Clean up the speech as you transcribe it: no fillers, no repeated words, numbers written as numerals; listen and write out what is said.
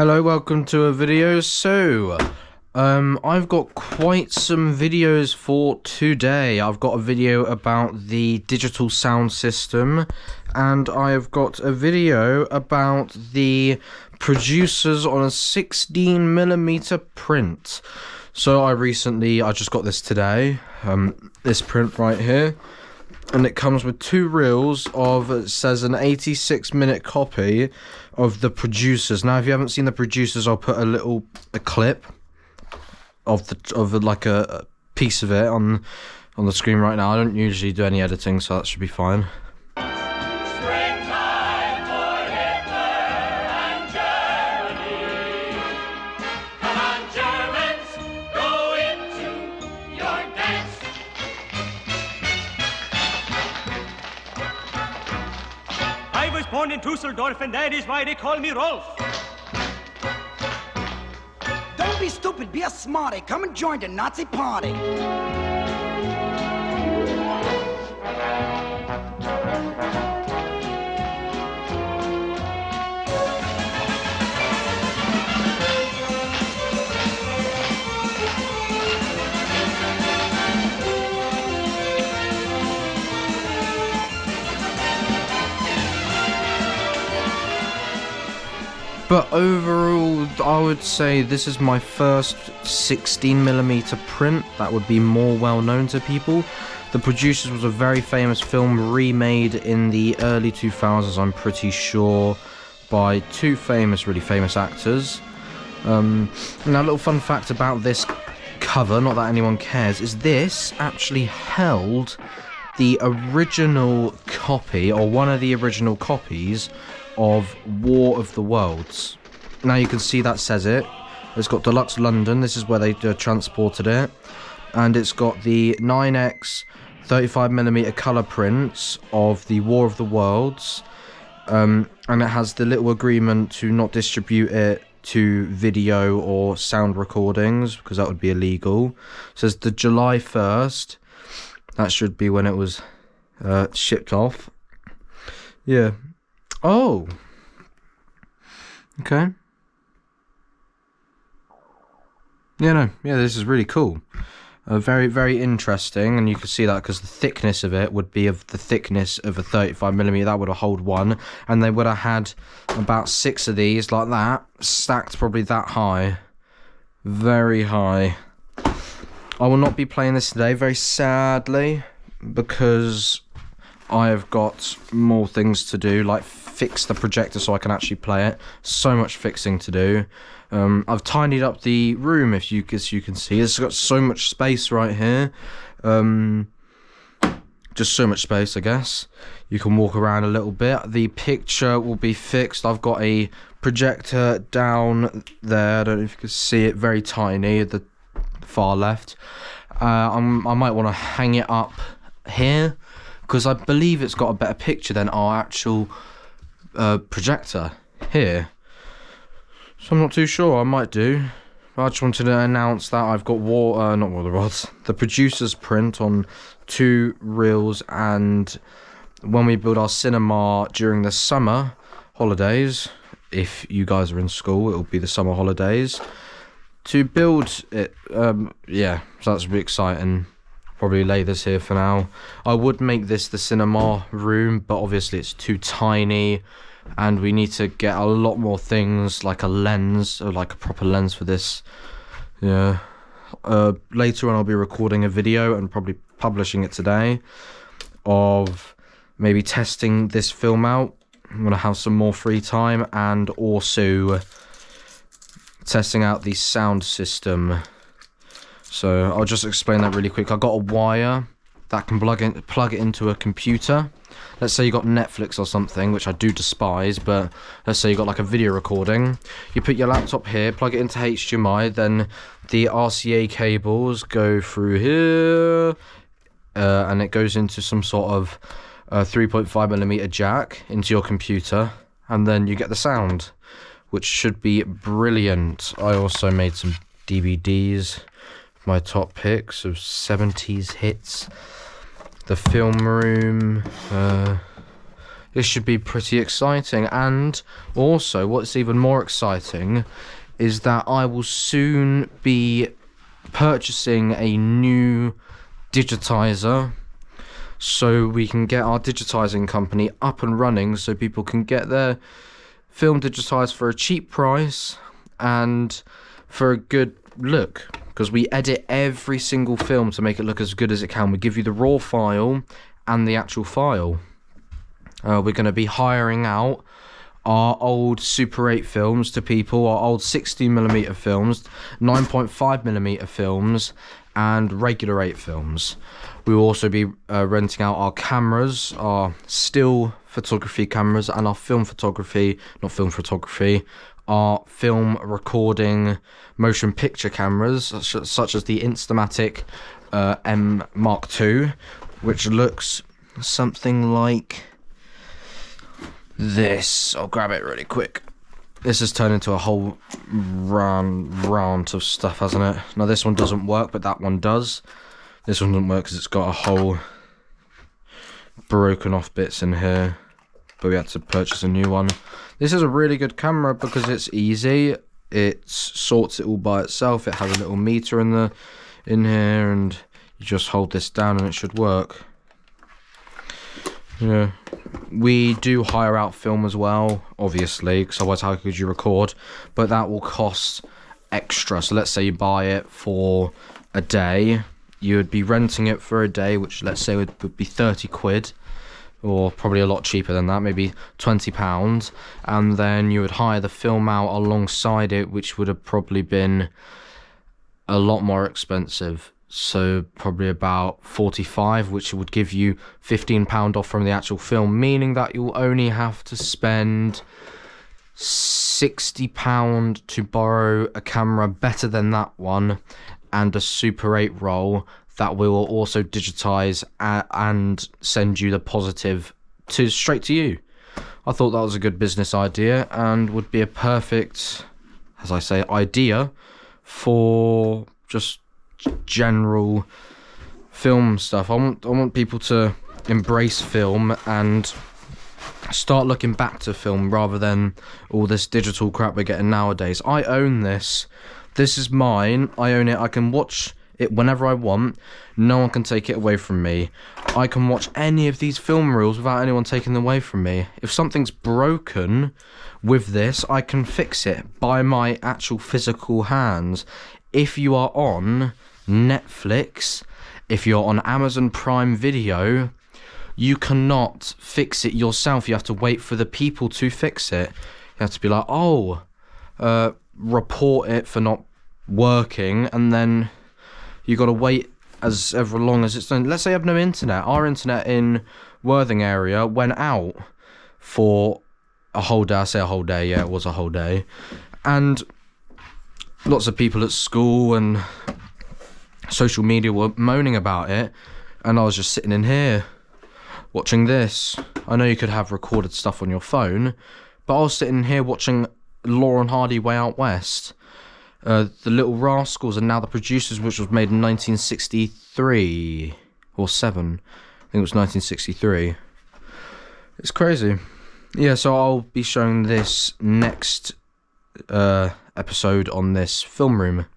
Hello, welcome to a video. I've got quite some videos for today. I've got a video about the digital sound system, and I've got a video about the producers on a 16mm print. So I just got this today, this print right here. And it comes with two reels of, it says, an 86-minute copy of the producers. Now, if you haven't seen the producers, I'll put a clip of a piece of it on the screen right now. I don't usually do any editing, so that should be fine. Born in Dusseldorf, and that is why they call me Rolf. Don't be stupid, be a smarty. Come and join the Nazi party. But overall, I would say this is my first 16mm print that would be more well known to people. The Producers was a very famous film remade in the early 2000s, I'm pretty sure, by two really famous actors. Now, a little fun fact about this cover, not that anyone cares, is this actually held the original copy, or one of the original copies, of War of the Worlds. Now you can see that says it. It's got Deluxe London, this is where they transported it, and it's got the 9x 35mm colour prints of the War of the Worlds, and it has the little agreement to not distribute it to video or sound recordings, because that would be illegal. It says the July 1st, that should be when it was shipped off. Yeah. Oh, okay. Yeah, this is really cool. Very, very interesting, and you can see that because the thickness of it would be of the thickness of a 35mm. That would have hold one, and they would have had about 6 of these like that, stacked probably that high. Very high. I will not be playing this today, very sadly, because I have got more things to do, like fix the projector so I can actually play it. So much fixing to do. I've tidied up the room, as you can see. It's got so much space right here. Just so much space, I guess. You can walk around a little bit. The picture will be fixed. I've got a projector down there. I don't know if you can see it, very tiny, at the far left. I might want to hang it up here, because I believe it's got a better picture than our actual projector here. So I'm not too sure, I might do. I just wanted to announce that I've got the Producers print on 2 reels, and when we build our cinema during the summer holidays, if you guys are in school, it'll be the summer holidays, to build it. Yeah, so that's really exciting. Probably lay this here for now. I would make this the cinema room, but obviously it's too tiny, and we need to get a lot more things, like a lens, or like a proper lens for this. Yeah. Later on I'll be recording a video and probably publishing it today of maybe testing this film out. I'm gonna have some more free time, and also testing out the sound system. So I'll just explain that really quick. I've got a wire that can plug it into a computer. Let's say you got Netflix or something, which I do despise, but let's say you got like a video recording. You put your laptop here, plug it into HDMI, then the RCA cables go through here, and it goes into some sort of 3.5mm jack into your computer, and then you get the sound, which should be brilliant. I also made some DVDs. My top picks of 70s hits, the film room, This should be pretty exciting. And also, what's even more exciting is that I will soon be purchasing a new digitizer, so we can get our digitizing company up and running, so people can get their film digitized for a cheap price and for a good look, because we edit every single film to make it look as good as it can. We give you the raw file and the actual file. We're going to be hiring out our old Super 8 films to people, our old 16mm films, 9.5mm films, and regular 8 films. We will also be renting out our cameras, our still photography cameras, and our film photography, not film photography, our film recording motion picture cameras, such as the Instamatic M Mark II, which looks something like this. I'll grab it really quick. This has turned into a whole rant of stuff, hasn't it? Now this one doesn't work, but that one does. This one doesn't work because it's got a whole broken off bits in here, but we had to purchase a new one. This is a really good camera because it's easy. It sorts it all by itself. It has a little meter in here, and you just hold this down and it should work. Yeah, we do hire out film as well, obviously, because otherwise how could you record? But that will cost extra. So let's say you buy it for a day, you would be renting it for a day, which let's say would be 30 quid, or probably a lot cheaper than that, maybe £20, and then you would hire the film out alongside it, which would have probably been a lot more expensive. So probably about 45, which would give you £15 off from the actual film, meaning that you'll only have to spend £60 to borrow a camera better than that one, and a Super 8 roll that we will also digitize and send you the positive straight to you. I thought that was a good business idea and would be a perfect, as I say, idea for just general film stuff. I want people to embrace film and start looking back to film rather than all this digital crap we're getting nowadays. I own this. This is mine. I own it. I can watch it whenever I want. No one can take it away from me. I can watch any of these film reels without anyone taking them away from me. If something's broken with this, I can fix it by my actual physical hands. If you are on Netflix, if you're on Amazon Prime Video, you cannot fix it yourself. You have to wait for the people to fix it. You have to be like, report it for not working, and then you got to wait as ever long as it's done. Let's say I have no internet. Our internet in Worthing area went out for a whole day. I say a whole day, yeah, it was a whole day. And lots of people at school and social media were moaning about it, and I was just sitting in here watching this. I know you could have recorded stuff on your phone, but I was sitting here watching Laurel and Hardy Way Out West. The Little Rascals are now the producers, which was made in 1963 or 7. I think it was 1963. It's crazy. Yeah, so I'll be showing this next episode on this film room.